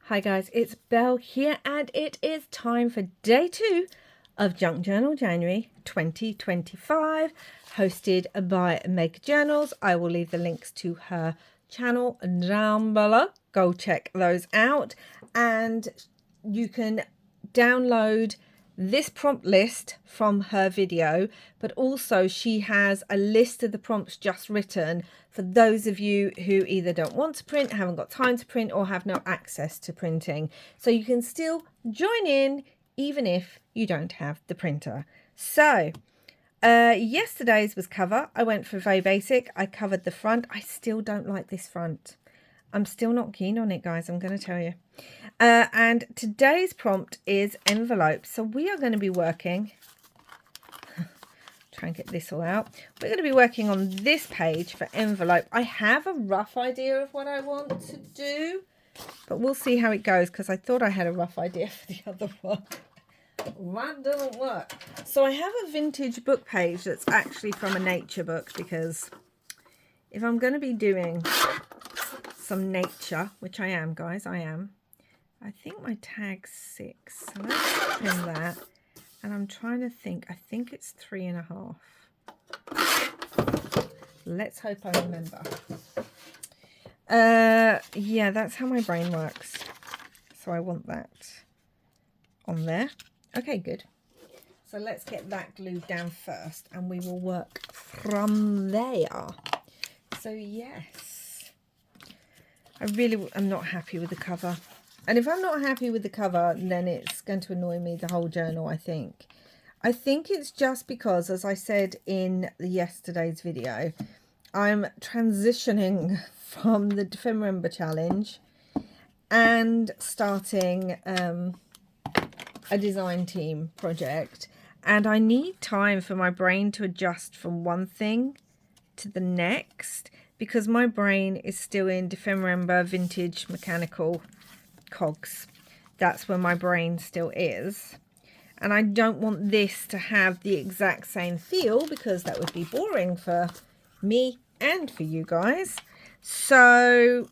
Hi guys, it's Belle here and it is time for day 2 of Junk Journal January 2025, hosted by Make Journals. I will leave the links to her channel down below. Go check those out, and you can download this prompt list from her video, but also she has a list of the prompts just written for those of you who either don't want to print, haven't got time to print, or have no access to printing. So you can still join in even if you don't have the printer. So yesterday's was cover. I went for very basic. I covered the front. I still don't like this front. I'm still not keen on it, guys, I'm going to tell you. And today's prompt is envelope. So we are going to be working, try and get this all out. We're going to be working on this page for envelope. I have a rough idea of what I want to do, but we'll see how it goes, because I thought I had a rough idea for the other one. That doesn't work. So I have a vintage book page that's actually from a nature book, because if I'm going to be doing some nature, which I am, guys, I am. I think my tag's 6, so let's trim that. And I'm trying to think, I think it's 3.5. Let's hope I remember. Yeah, that's how my brain works. So I want that on there. Okay, good. So let's get that glued down first, and we will work from there. So yes, I really am not happy with the cover. And if I'm not happy with the cover, then it's going to annoy me the whole journal, I think. I think it's just because, as I said in yesterday's video, I'm transitioning from the Defember challenge and starting a design team project. And I need time for my brain to adjust from one thing to the next, because my brain is still in Defember vintage mechanical cogs. That's where my brain still is, and I don't want this to have the exact same feel, because that would be boring for me and for you guys. So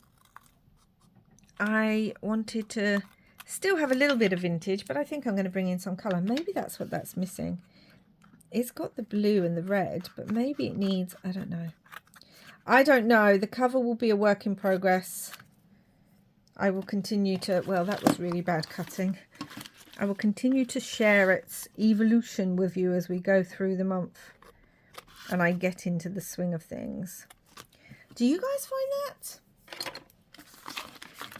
I wanted to still have a little bit of vintage, but I think I'm going to bring in some color. Maybe that's what that's missing. It's got the blue and the red, but maybe it needs, I don't know. The cover will be a work in progress. I will continue to, well, that was really bad cutting. I will continue to share its evolution with you as we go through the month and I get into the swing of things. Do you guys find that?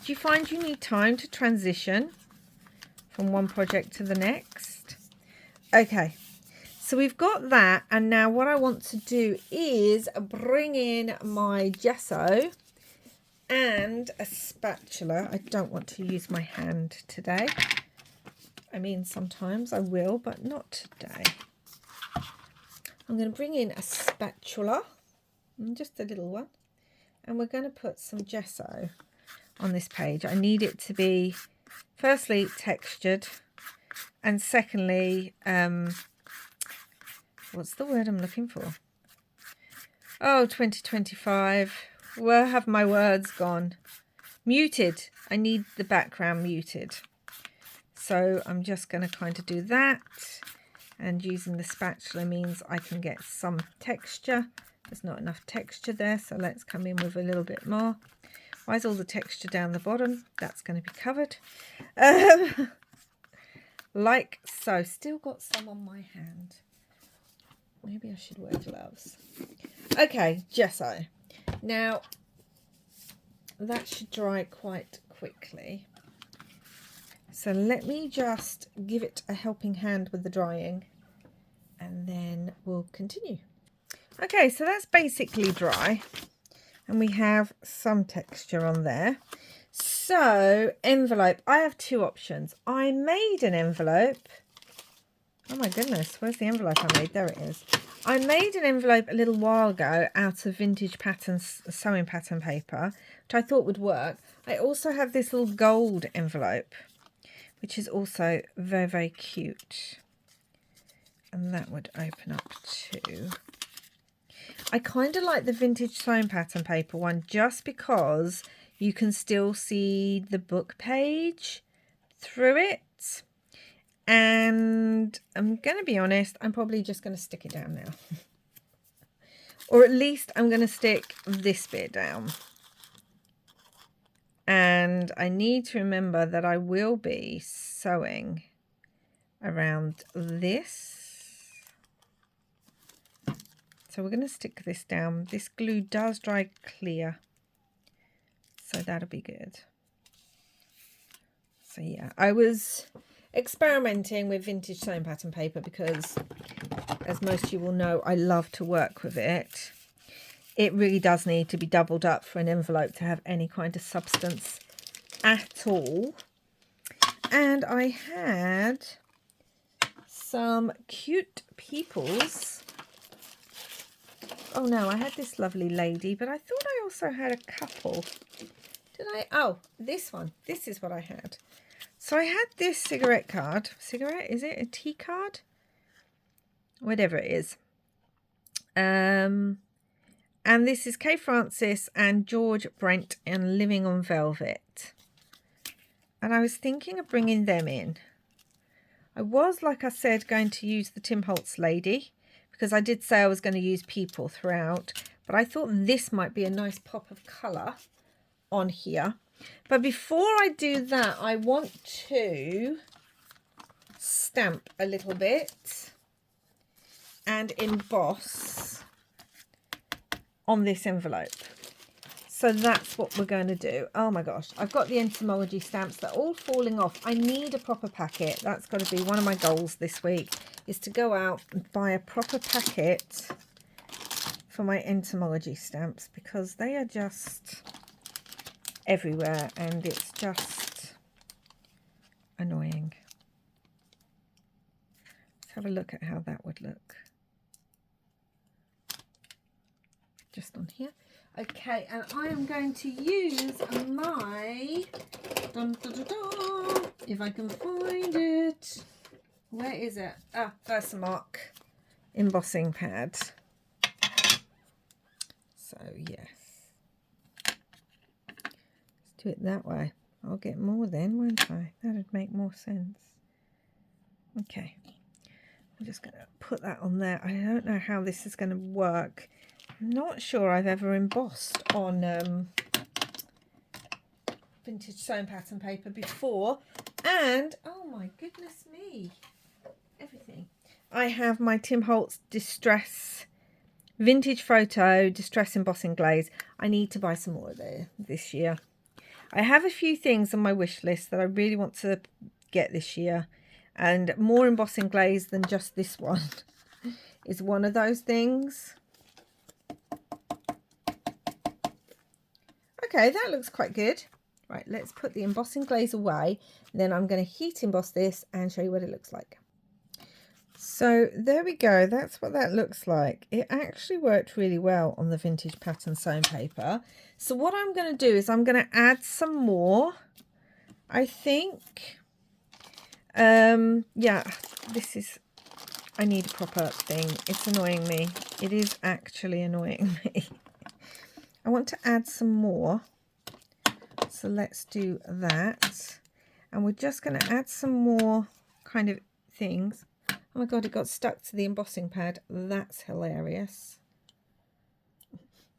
Do you find you need time to transition from one project to the next? Okay, so we've got that, and now what I want to do is bring in my gesso and a spatula. I don't want to use my hand today. I mean, sometimes I will, but not today. I'm going to bring in a spatula, just a little one, and we're going to put some gesso on this page. I need it to be, firstly, textured, and secondly, what's the word I'm looking for? Oh, 2025. Where have my words gone? Muted. I need the background muted. So I'm just going to kind of do that. And using the spatula means I can get some texture. There's not enough texture there, so let's come in with a little bit more. Why is all the texture down the bottom? That's going to be covered. Like so. Still got some on my hand. Maybe I should wear gloves. Okay, gesso. Now, that should dry quite quickly. So let me just give it a helping hand with the drying, and then we'll continue. Okay, so that's basically dry, and we have some texture on there. So, envelope. I have two options. I made an envelope. Oh my goodness, where's the envelope I made? There it is. I made an envelope a little while ago out of vintage patterns, sewing pattern paper, which I thought would work. I also have this little gold envelope, which is also very, very cute. And that would open up too. I kind of like the vintage sewing pattern paper one, just because you can still see the book page through it. And I'm going to be honest, I'm probably just going to stick it down now. Or at least I'm going to stick this bit down. And I need to remember that I will be sewing around this. So we're going to stick this down. This glue does dry clear, so that'll be good. So yeah, I was experimenting with vintage sewing pattern paper because, as most of you will know, I love to work with it. It really does need to be doubled up for an envelope to have any kind of substance at all. And I had some cute peoples. Oh no, I had this lovely lady, but I thought I also had a couple. Did I? Oh, this one. This is what I had. So I had this cigarette card. Cigarette? Is it a tea card? Whatever it is. And this is Kay Francis and George Brent and Living on Velvet. And I was thinking of bringing them in. I was, like I said, going to use the Tim Holtz lady because I did say I was going to use people throughout. But I thought this might be a nice pop of colour on here. But before I do that, I want to stamp a little bit and emboss on this envelope. So that's what we're going to do. Oh my gosh, I've got the entomology stamps. They're all falling off. I need a proper packet. That's got to be one of my goals this week, is to go out and buy a proper packet for my entomology stamps because they are just everywhere and it's just annoying. Let's have a look at how that would look. Just on here. Okay, and I am going to use my, if I can find it. Where is it? Ah, Versamark embossing pad. So, yes. Let's do it that way. I'll get more then, won't I? That would make more sense. Okay. I'm just going to put that on there. I don't know how this is going to work. I'm not sure I've ever embossed on vintage sewing pattern paper before. And, oh my goodness me, everything. I have my Tim Holtz Distress Vintage Photo Distress Embossing Glaze. I need to buy some more there this year. I have a few things on my wish list that I really want to get this year. And more embossing glaze than just this one is one of those things. Okay, that looks quite good. Right, let's put the embossing glaze away. Then I'm going to heat emboss this and show you what it looks like. So there we go. That's what that looks like. It actually worked really well on the vintage pattern sewing paper. So what I'm going to do is I'm going to add some more. I think, yeah, this is, I need a proper thing. It's annoying me. It is actually annoying me. I want to add some more. So let's do that. And we're just going to add some more kind of things. Oh my God, it got stuck to the embossing pad. That's hilarious.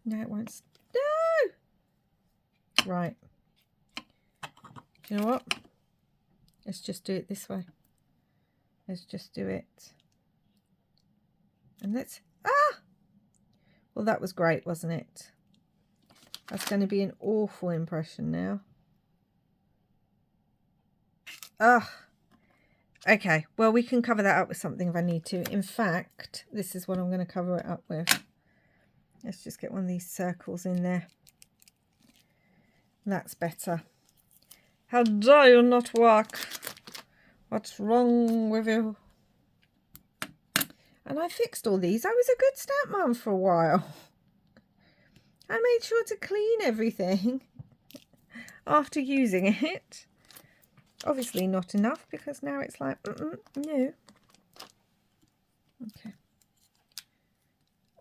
No, it won't. No! Right. Do you know what? Let's just do it this way. Let's just do it. And let's... Ah! Well, that was great, wasn't it? That's going to be an awful impression now. Ugh. Okay, well, we can cover that up with something if I need to. In fact, this is what I'm going to cover it up with. Let's just get one of these circles in there. That's better. How dare you not work? What's wrong with you? And I fixed all these. I was a good stamp mum for a while. I made sure to clean everything after using it. Obviously not enough because now it's like, no. Okay.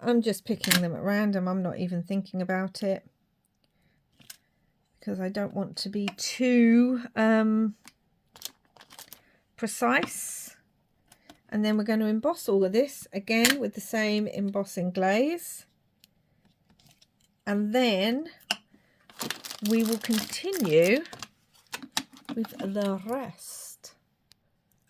I'm just picking them at random. I'm not even thinking about it. because I don't want to be too precise. And then we're going to emboss all of this again with the same embossing glaze. And then we will continue with the rest.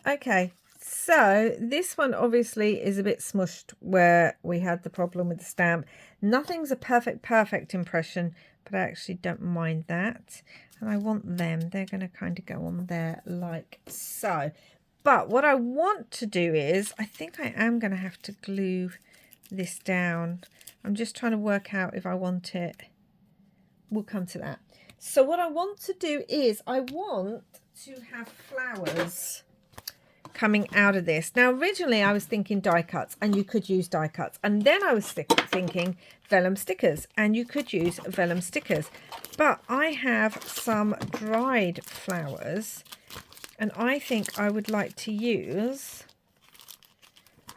Okay, so this one obviously is a bit smushed where we had the problem with the stamp. Nothing's a perfect impression, but I actually don't mind that. And I want them, they're going to kind of go on there like so. But what I want to do is, I think I am going to have to glue this down. I'm just trying to work out if I want it. We'll come to that. So what I want to do is, I want to have flowers coming out of this. Now, originally I was thinking die cuts, and you could use die cuts. And then I was thinking vellum stickers, and you could use vellum stickers. But I have some dried flowers, and I think I would like to use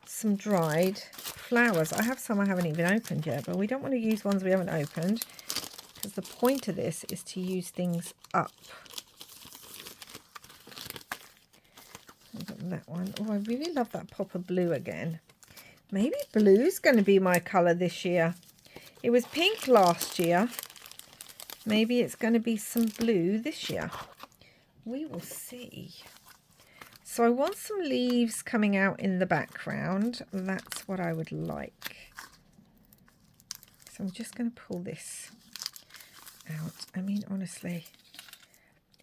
some dried flowers. I have some I haven't even opened yet, but we don't want to use ones we haven't opened, because the point of this is to use things up. I've got that one. Oh, I really love that pop of blue again. Maybe blue's going to be my colour this year. It was pink last year. Maybe it's going to be some blue this year. We will see. So I want some leaves coming out in the background. That's what I would like. So I'm just going to pull this out. I mean, honestly,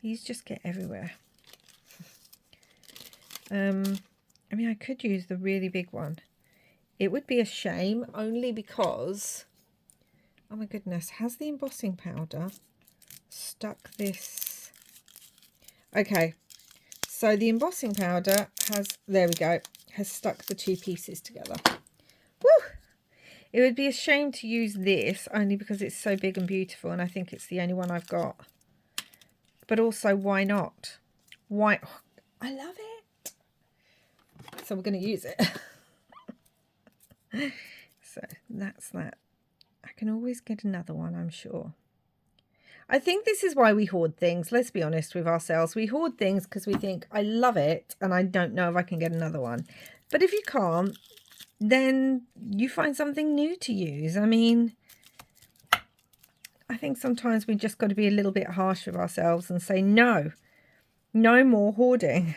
these just get everywhere. I mean, I could use the really big one. It would be a shame, only because, oh my goodness, has the embossing powder stuck this? Okay, so the embossing powder has, there we go, has stuck the two pieces together. Woo! It would be a shame to use this, only because it's so big and beautiful, and I think it's the only one I've got. But also, why not? Why? Oh, I love it. So we're going to use it. So that's that. I can always get another one, I'm sure. I think this is why we hoard things. Let's be honest with ourselves. We hoard things because we think, I love it, and I don't know if I can get another one. But if you can't, then you find something new to use. I mean, I think sometimes we just got to be a little bit harsh with ourselves and say, no, no more hoarding.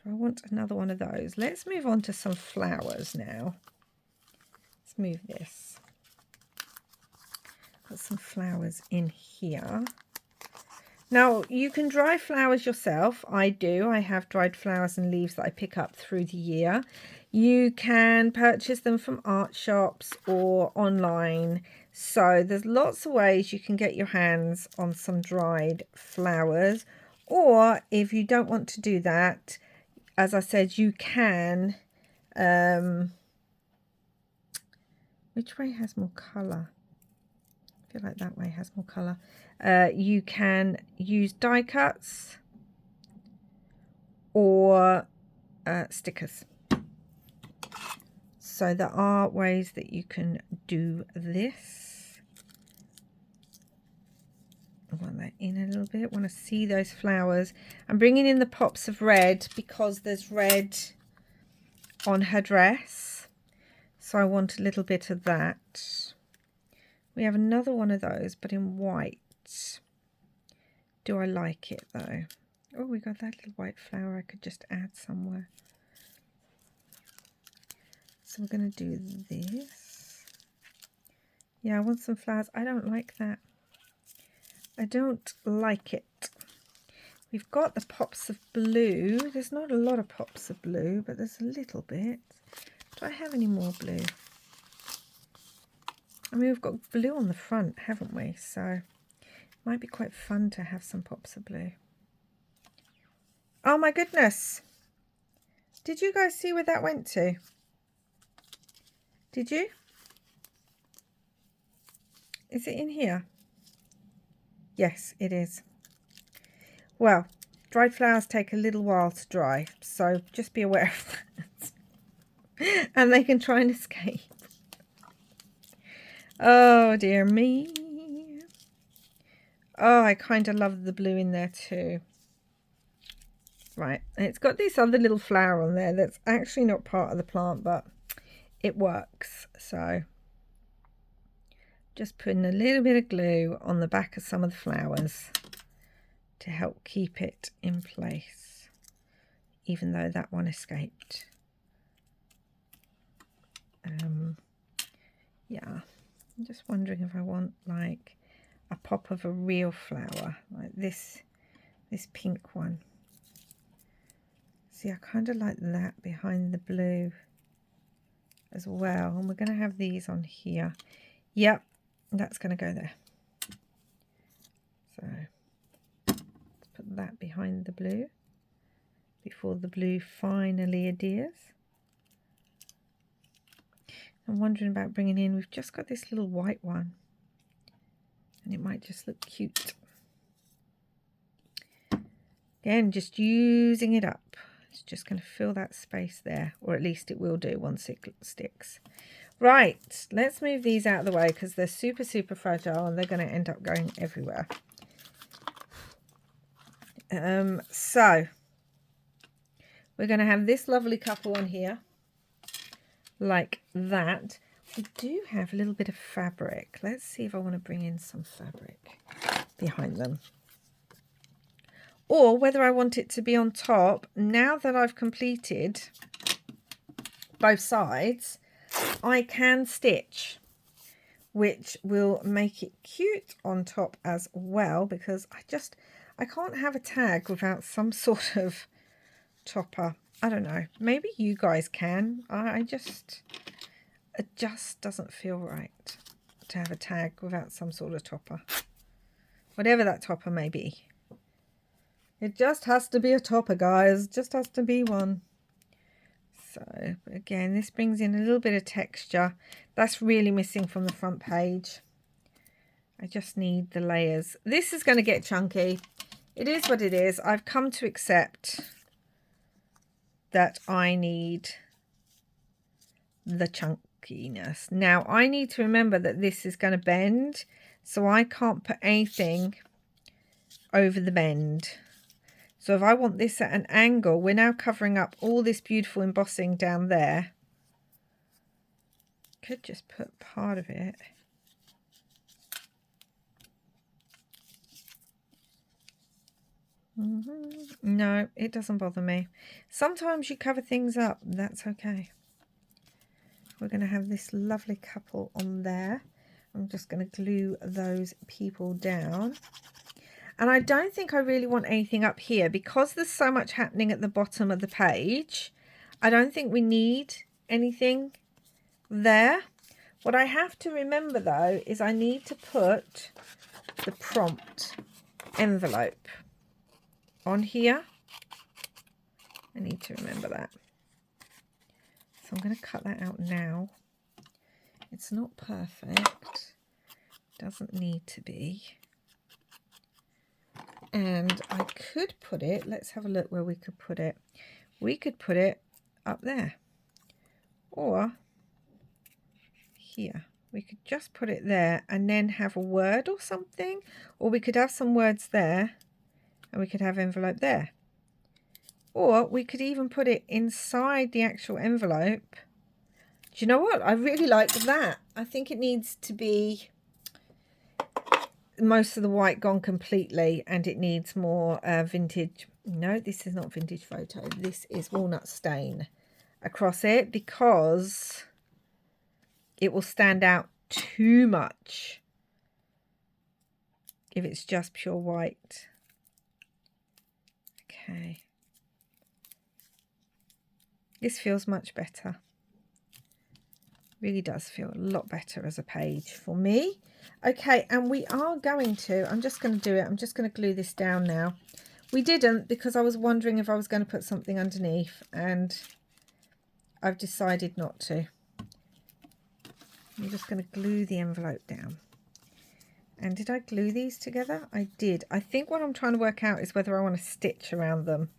Do I want another one of those? Let's move on to some flowers now. Let's move this. Got some flowers in here. Now, you can dry flowers yourself. I do. I have dried flowers and leaves that I pick up through the year. You can purchase them from art shops or online. So there's lots of ways you can get your hands on some dried flowers. Or if you don't want to do that, as I said, you can, which way has more colour? I feel like that way has more colour. You can use die cuts or stickers. So there are ways that you can do this. I want that in a little bit. I want to see those flowers. I'm bringing in the pops of red because there's red on her dress. So I want a little bit of that. We have another one of those, but in white. Do I like it though? Oh, we got that little white flower I could just add somewhere. So we're going to do this. Yeah, I want some flowers. I don't like that. I don't like it. We've got the pops of blue. There's not a lot of pops of blue, but there's a little bit. Do I have any more blue? I mean, we've got blue on the front, haven't we? So it might be quite fun to have some pops of blue. Oh my goodness. Did you guys see where that went to? Did you? Is it in here? Yes, it is. Well, dried flowers take a little while to dry, so just be aware of that. And they can try and escape. Oh, dear me. Oh, I kind of love the blue in there too. Right, and it's got this other little flower on there that's actually not part of the plant, but it works. So just putting a little bit of glue on the back of some of the flowers to help keep it in place, even though that one escaped. Yeah, I'm just wondering if I want like a pop of a real flower like this pink one. See, I kind of like that behind the blue as well, and we're going to have these on here. Yep, that's going to go there. So let's put that behind the blue before the blue finally adheres. I'm wondering about bringing in, we've just got this little white one and it might just look cute. Again, just using it up. It's just going to fill that space there, or at least it will do once it sticks. Right, let's move these out of the way because they're super, super fragile and they're going to end up going everywhere. So we're going to have this lovely couple on here like that. We do have a little bit of fabric. Let's see if I want to bring in some fabric behind them, or whether I want it to be on top. Now that I've completed both sides, I can stitch, which will make it cute on top as well, because I can't have a tag without some sort of topper. I don't know, maybe you guys can. It just doesn't feel right to have a tag without some sort of topper, whatever that topper may be. It just has to be a topper, guys. Just has to be one. So again, this brings in a little bit of texture that's really missing from the front page. I just need the layers. This is going to get chunky. It is what it is. I've come to accept that I need the chunkiness. Now I need to remember that this is going to bend, so I can't put anything over the bend. So if I want this at an angle, we're now covering up all this beautiful embossing down there. Could just put part of it. No, it doesn't bother me. Sometimes you cover things up, that's okay. We're going to have this lovely couple on there. I'm just going to glue those people down. And I don't think I really want anything up here because there's so much happening at the bottom of the page. I don't think we need anything there. What I have to remember though is I need to put the prompt envelope on here. I need to remember that. So I'm going to cut that out now. It's not perfect. Doesn't need to be. And I could put it, let's have a look where we could put it. We could put it up there. Or here. We could just put it there and then have a word or something. Or we could have some words there and we could have envelope there. Or we could even put it inside the actual envelope. Do you know what? I really like that. I think it needs to be most of the white gone completely, and it needs more vintage. No, this is not vintage photo. This is walnut stain across it because it will stand out too much if it's just pure white. Okay. This feels much better. Really does feel a lot better as a page for me. Okay, and we are going to, I'm just going to do it. I'm just going to glue this down now. We didn't because I was wondering if I was going to put something underneath, and I've decided not to. I'm just going to glue the envelope down. And did I glue these together? I did. I think what I'm trying to work out is whether I want to stitch around them.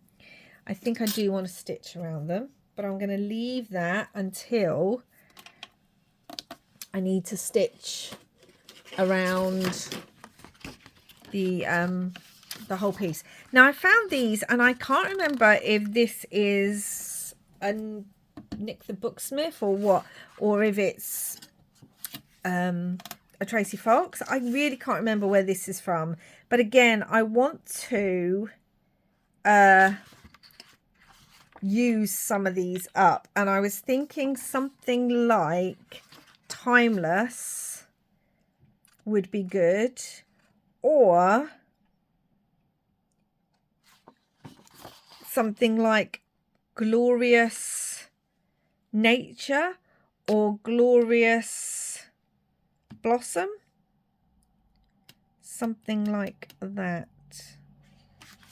I think I do want to stitch around them, but I'm going to leave that until I need to stitch around the whole piece. Now I found these, and I can't remember if this is a Nick the Booksmith or what, or if it's a Tracy Fox. I really can't remember where this is from, but again, I want to use some of these up, and I was thinking something like Timeless would be good, or something like Glorious Nature or Glorious Blossom, something like that.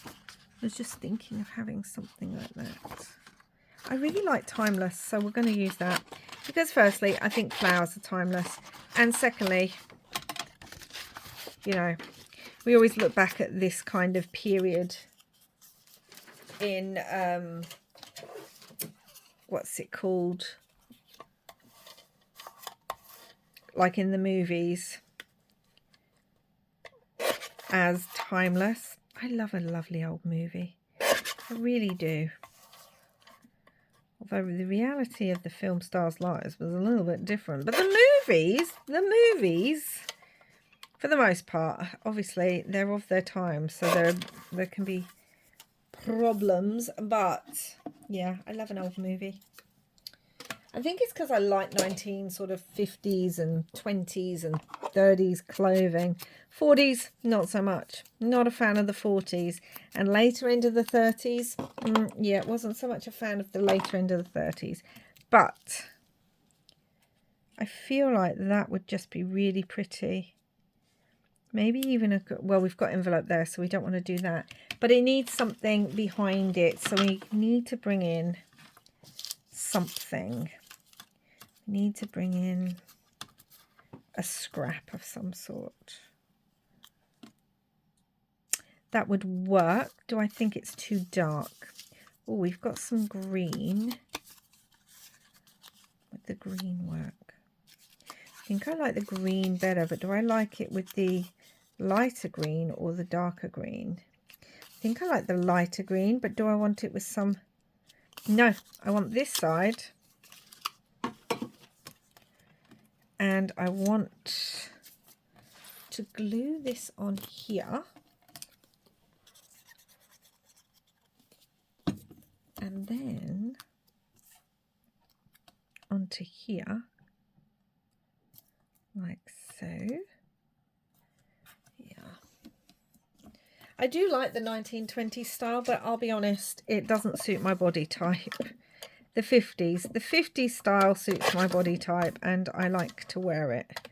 I was just thinking of having something like that. I really like Timeless, so we're going to use that because firstly, I think flowers are timeless, and secondly, you know, we always look back at this kind of period in what's it called, like in the movies, as timeless. I love a lovely old movie, I really do. Although the reality of the film Stars Lives was a little bit different, but the movies for the most part, obviously they're of their time, so there can be problems, but yeah, I love an old movie. I think it's because I like 50s and 20s and 30s clothing. 40s, not so much. Not a fan of the 40s. And later into the 30s, yeah, wasn't so much a fan of the later end of the 30s. But I feel like that would just be really pretty. Maybe even well, we've got envelope there, so we don't want to do that. But it needs something behind it, so we need to bring in something. We need to bring in a scrap of some sort. That would work. Do I think it's too dark? Oh, we've got some green. Would the green work? I think I like the green better, but do I like it with the lighter green or the darker green? I think I like the lighter green, but do I want it with some... No, I want this side. And I want to glue this on here. And then onto here, like so. Yeah. I do like the 1920s style, but I'll be honest, it doesn't suit my body type. The 50s style suits my body type, and I like to wear it.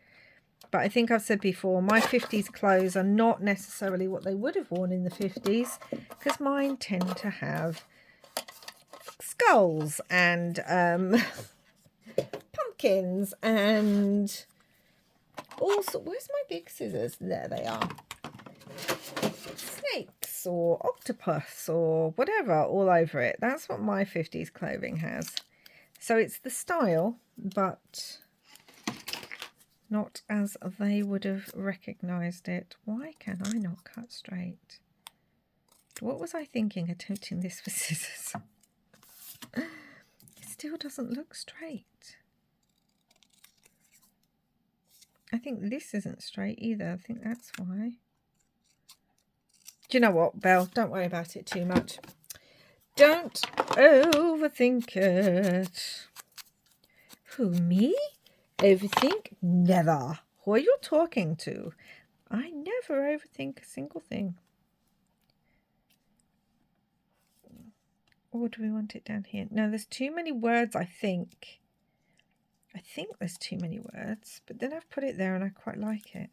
But I think I've said before, my 50s clothes are not necessarily what they would have worn in the 50s, because mine tend to have skulls and pumpkins and also, where's my big scissors? There they are. Snakes or octopus or whatever all over it. That's what my 50s clothing has. So it's the style, but not as they would have recognized it. Why can I not cut straight? What was I thinking attempting this with scissors? It still doesn't look straight. I think this isn't straight either. I think that's why. Do you know what, Belle? Don't worry about it too much. Don't overthink it. Who, me? Overthink? Never. Who are you talking to? I never overthink a single thing. Or do we want it down here? No, there's too many words, I think. I think there's too many words, but then I've put it there and I quite like it.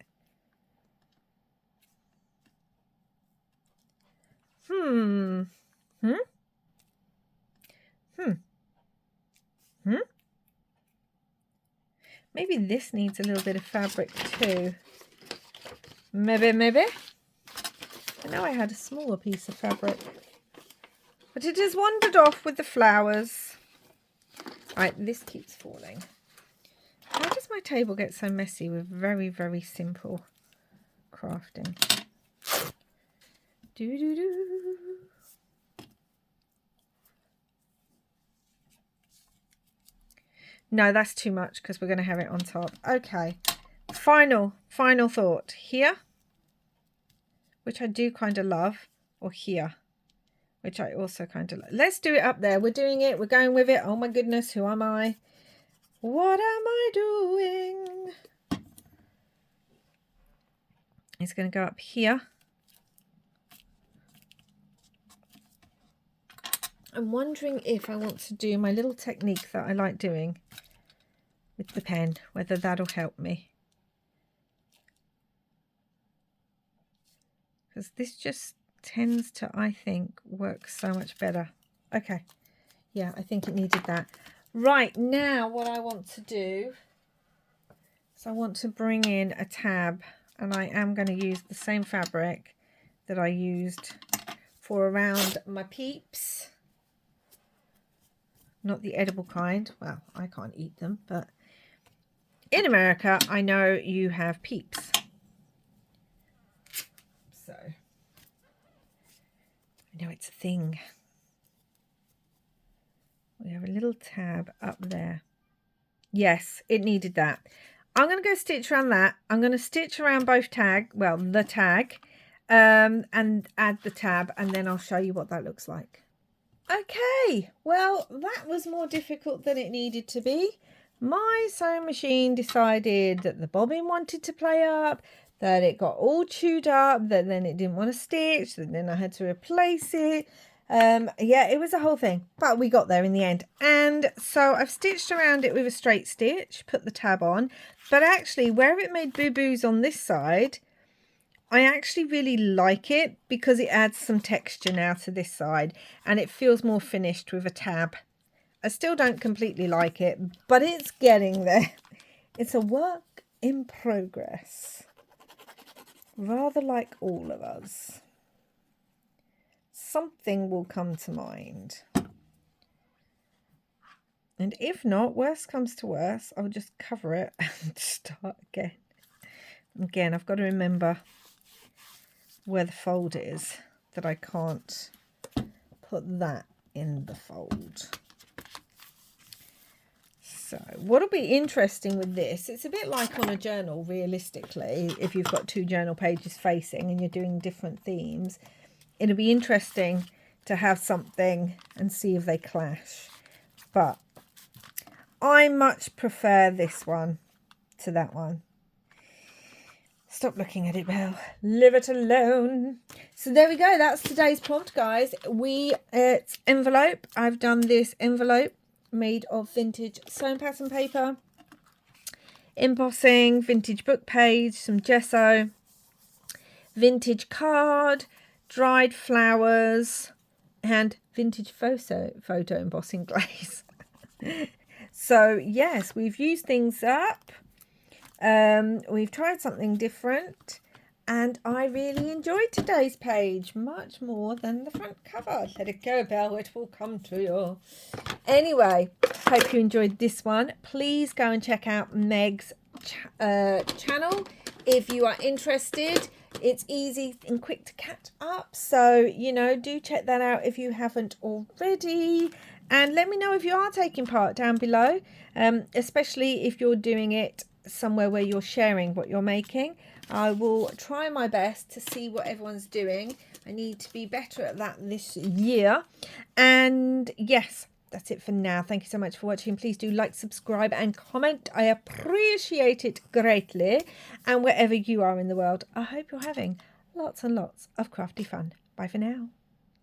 Maybe this needs a little bit of fabric too. Maybe. I know I had a smaller piece of fabric, but it has wandered off with the flowers. Right, this keeps falling. How does my table get so messy with very, very simple crafting? Do do do. No, that's too much because we're going to have it on top. Okay. Final thought. Here, which I do kind of love, or here, which I also kind of like. Let's do it up there. We're doing it. We're going with it. Oh my goodness, who am I? What am I doing? It's going to go up here. I'm wondering if I want to do my little technique that I like doing with the pen, whether that'll help me. Because this just tends to, I think, work so much better. Okay. Yeah, I think it needed that. Right, now what I want to do is I want to bring in a tab, and I am going to use the same fabric that I used for around my peeps. Not the edible kind. Well, I can't eat them, but in America, I know you have peeps. So, I know it's a thing. We have a little tab up there. Yes, it needed that. I'm going to go stitch around that. I'm going to stitch around both the tag, and add the tab, and then I'll show you what that looks like. Okay, well, that was more difficult than it needed to be. My sewing machine decided that the bobbin wanted to play up, that it got all chewed up, that then it didn't want to stitch, that then I had to replace it. Yeah, it was a whole thing, but we got there in the end. And so I've stitched around it with a straight stitch, put the tab on, but actually where it made boo-boos on this side, I actually really like it because it adds some texture now to this side and it feels more finished with a tab. I still don't completely like it, but it's getting there. It's a work in progress, rather like all of us. Something will come to mind. And if not, worst comes to worst, I'll just cover it and start again. Again, I've got to remember where the fold is, that I can't put that in the fold. So what'll be interesting with this, it's a bit like on a journal realistically, if you've got two journal pages facing and you're doing different themes, it'll be interesting to have something and see if they clash. But I much prefer this one to that one. Stop looking at it, Belle. Leave it alone. So there we go. That's today's prompt, guys. It's envelope. I've done this envelope made of vintage sewing pattern paper, embossing, vintage book page, some gesso, vintage card, dried flowers, and vintage photo embossing glaze. So yes, we've used things up. We've tried something different, and I really enjoyed today's page much more than the front cover. Let it go, Belle, it will come to you. Anyway, hope you enjoyed this one. Please go and check out Meg's channel if you are interested. It's easy and quick to catch up, so do check that out if you haven't already. And let me know if you are taking part down below, especially if you're doing it somewhere where you're sharing what you're making. I will try my best to see what everyone's doing. I need to be better at that this year. And yes, that's it for now. Thank you so much for watching. Please do like, subscribe and comment. I appreciate it greatly. And wherever you are in the world, I hope you're having lots and lots of crafty fun. Bye for now.